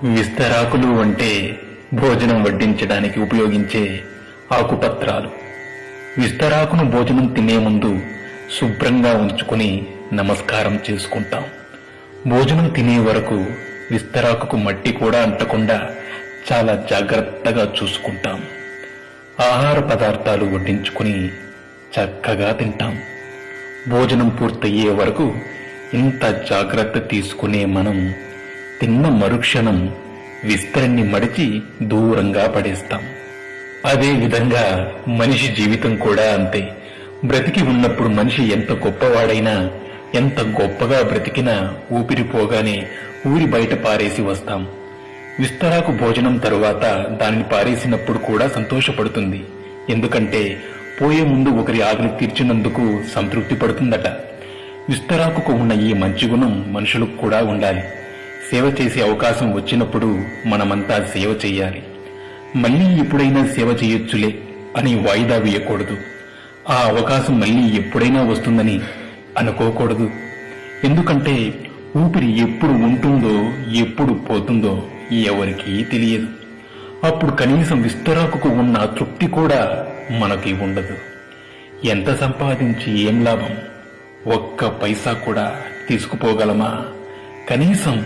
విస్తరాకులు అంటే భోజనం వడ్డించడానికి ఉపయోగించే ఆకుపత్రాలు. విస్తరాకును భోజనం తినే ముందు శుభ్రంగా ఉంచుకుని నమస్కారం చేసుకుంటాం. భోజనం తినే వరకు విస్తరాకుకు మట్టి కూడా అంటకుండా చాలా జాగ్రత్తగా చూసుకుంటాం. ఆహార పదార్థాలు వడ్డించుకుని చక్కగా తింటాం. భోజనం పూర్తయ్యే వరకు ఇంత జాగ్రత్త తీసుకునే మనం తిన్న మరుక్షణం విస్తరాన్ని మడిచి దూరంగా పడేస్తాం. అదే విధంగా మనిషి జీవితం కూడా అంతే. బ్రతికి ఉన్నప్పుడు మనిషి ఎంత గొప్పవాడైనా, ఎంత గొప్పగా బ్రతికినా ఊపిరిపోగానే ఊరి బయట పారేసి వస్తాం. విస్తరాకు భోజనం తరువాత దానిని పారేసినప్పుడు కూడా సంతోషపడుతుంది. ఎందుకంటే పోయే ముందు ఒకరి ఆకలి తీర్చినందుకు సంతృప్తి పడుతుందట. విస్తరాకుకు ఉన్న ఈ మంచి గుణం మనుషులకు కూడా ఉండాలి. సేవ చేసే అవకాశం వచ్చినప్పుడు మనమంతా సేవ చెయ్యాలి. మళ్లీ ఎప్పుడైనా సేవ చేయొచ్చులే అని వాయిదా వేయకూడదు. ఆ అవకాశం మళ్లీ ఎప్పుడైనా వస్తుందని అనుకోకూడదు. ఎందుకంటే ఊపిరి ఎప్పుడు ఉంటుందో ఎప్పుడు పోతుందో ఎవరికీ తెలియదు. అప్పుడు కనీసం విస్తరాకుకు ఉన్న తృప్తి కూడా మనకి ఉండదు. ఎంత సంపాదించి ఏం లాభం? ఒక్క పైసా కూడా తీసుకుపోగలమా? కనీసం